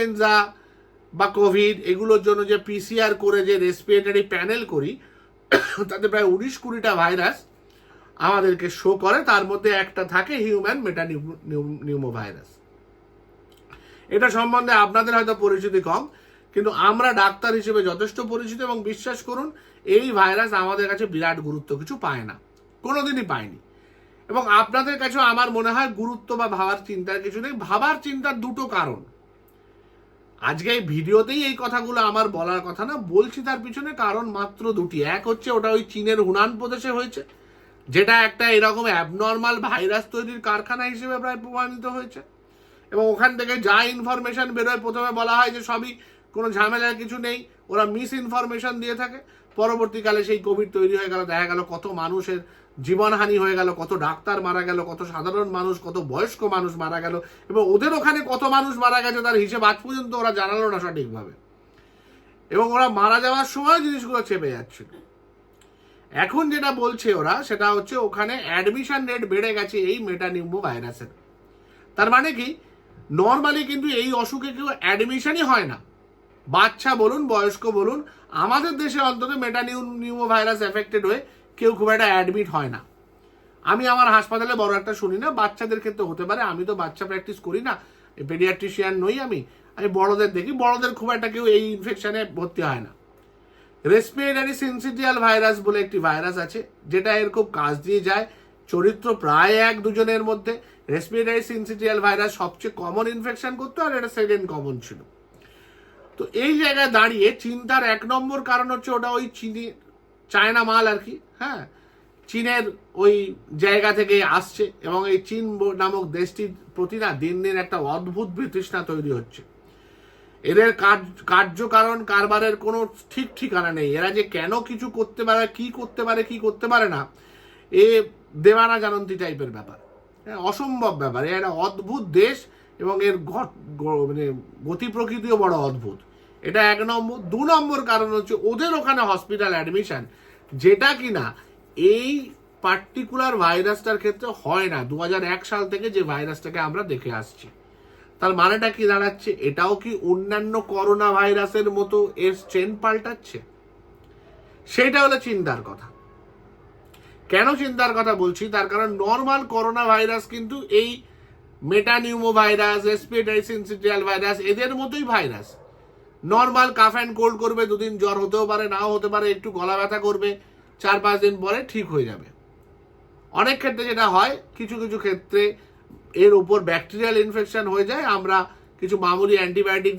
Influenza বা Covid এগুলোর জন্য যে পিসিআর করে যে রেসপিরেটরি প্যানেল করি, তাতে প্রায় 19-20টা ভাইরাস আমাদেরকে শো করে। তার মধ্যে একটা থাকে হিউম্যান মেটানিউমো ভাইরাস। এটা সম্বন্ধে আপনাদের হয়তো পরিচিতি কম, কিন্তু আমরা ডাক্তার হিসেবে যথেষ্ট পরিচিত, এবং বিশ্বাস করুন এই ভাইরাস আমাদের কাছে বিরাট গুরুত্ব কিছু পায় না, কোনোদিনই পায়নি। এবং আপনাদের কাছেও আমার মনে হয় গুরুত্ব বা ভাবার চিন্তার কিছু নেই। ভাবার চিন্তার দুটো কারণ, আজকে এই ভিডিওতেই এই কথাগুলো আমার বলার কথা না, বলছি তার পিছনে কারণ মাত্র দুটি। এক হচ্ছে ওটা ওই চীনের হুনান প্রদেশে হয়েছে, যেটা একটা এরকম অ্যাবনর্মাল ভাইরাস তৈরির কারখানা হিসেবে প্রায় প্রমাণিত হয়েছে। এবং ওখান থেকে যা ইনফরমেশন বেরোয়, প্রথমে বলা হয় যে সবই কোনো ঝামেলার কিছু নেই, ওরা মিস ইনফরমেশন দিয়ে থাকে। পরবর্তীকালে সেই কোভিড তৈরি হয়ে গেল, দেখা গেল কত মানুষের জীবনহানি হয়ে গেল, কত ডাক্তার মারা গেল, কত সাধারণ মানুষ, কত বয়স্ক মানুষ মারা গেল, এবং ওদের ওখানে কত মানুষ মারা গেছে তার হিসেব আজ পর্যন্ত ওরা জানালো না সঠিকভাবে। এবং ওরা মারা যাওয়ার সময় জিনিসগুলো চেপে যাচ্ছিল। এখন যেটা বলছে ওরা, সেটা হচ্ছে ওখানে অ্যাডমিশন রেট বেড়ে গেছে এই মেটানিউমো ভাইরাসের। তার মানে কি, নর্মালি কিন্তু এই অসুখে কেউ অ্যাডমিশনই হয় না, বাচ্চা বলুন বয়স্ক বলুন। আমাদের দেশে অন্তত মেটানিউমো ভাইরাস এফেক্টেড হয়ে কেউ খুব একটা অ্যাডমিট হয় না। আমি আমার হাসপাতালে বড় একটা শুনি না, বাচ্চাদের ক্ষেত্রে হতে পারে, আমি তো বাচ্চা প্র্যাকটিস করি না, পেডিয়াট্রিশিয়ান নই আমি বড়দের দেখি, বড়দের খুব একটা কেউ এই ইনফেকশনে ভর্তি হয় না। রেসপিরেটরি সিনসিটিয়াল ভাইরাস বলে একটি ভাইরাস আছে, যেটা এর খুব কাজ দিয়ে যায়, চরিত্র প্রায় 1-2 জনের মধ্যে। রেসপিরেটরি সিনসিটিয়াল ভাইরাস সবচেয়ে কমন ইনফেকশন করতো, আর এটা সেকেন্ড কমন ছিল। তো এই জায়গায় দাঁড়িয়ে চিন্তার 1 নম্বর কারণ হচ্ছে ওটা ওই চায়না মাল আর কি, হ্যাঁ, চীনের ওই জায়গা থেকে আসছে, এবং এই চীন নামক দেশটির প্রতি না দিন দিন একটা অদ্ভুত বিতৃষ্ণা তৈরি হচ্ছে। এদের কার্যকারণ কারবারের কোনো ঠিক ঠিকানা নেই। এরা যে কেন কিছু করতে পারে, কি করতে পারে না, এ দেওয়ানা জানন্তি টাইপের ব্যাপার, অসম্ভব ব্যাপার। এ একটা অদ্ভুত দেশ, এবং এর মানে গতি প্রকৃতিও বড় অদ্ভুত। এটা 1 নম্বর। 2 নম্বর কারণ হচ্ছে ওদের ওখানে হসপিটাল অ্যাডমিশন, যেটা কিনা এই পার্টিকুলার ভাইরাসটার ক্ষেত্রে হয় না। 2001 সাল থেকে যে ভাইরাসটাকে আমরা দেখে আসছি, তার মানেটা কি দাঁড়াচ্ছে, এটাও কি অন্যান্য করোনা ভাইরাসের মতো এর স্ট্রেন পাল্টাচ্ছে? সেটা হলো চিন্তার কথা। কেন চিন্তার কথা বলছি, তার কারণ নর্মাল করোনা ভাইরাস কিন্তু এই metapneumo virus, respiratory syncytial virus এদের মতোই virus. Normal calf and cold করবে, 2 দিন জ্বর হতেও পারে, নাও হতে পারে, একটু গলা ব্যথা করবে, 4-5 দিন পরে ঠিক হয়ে যাবে। অনেক ক্ষেত্রে যেটা হয়, কিছু কিছু ক্ষেত্রে এর উপর ব্যাকটেরিয়াল ইনফেকশন হয়ে যায়, আমরা কিছু মামুলি অ্যান্টিবায়োটিক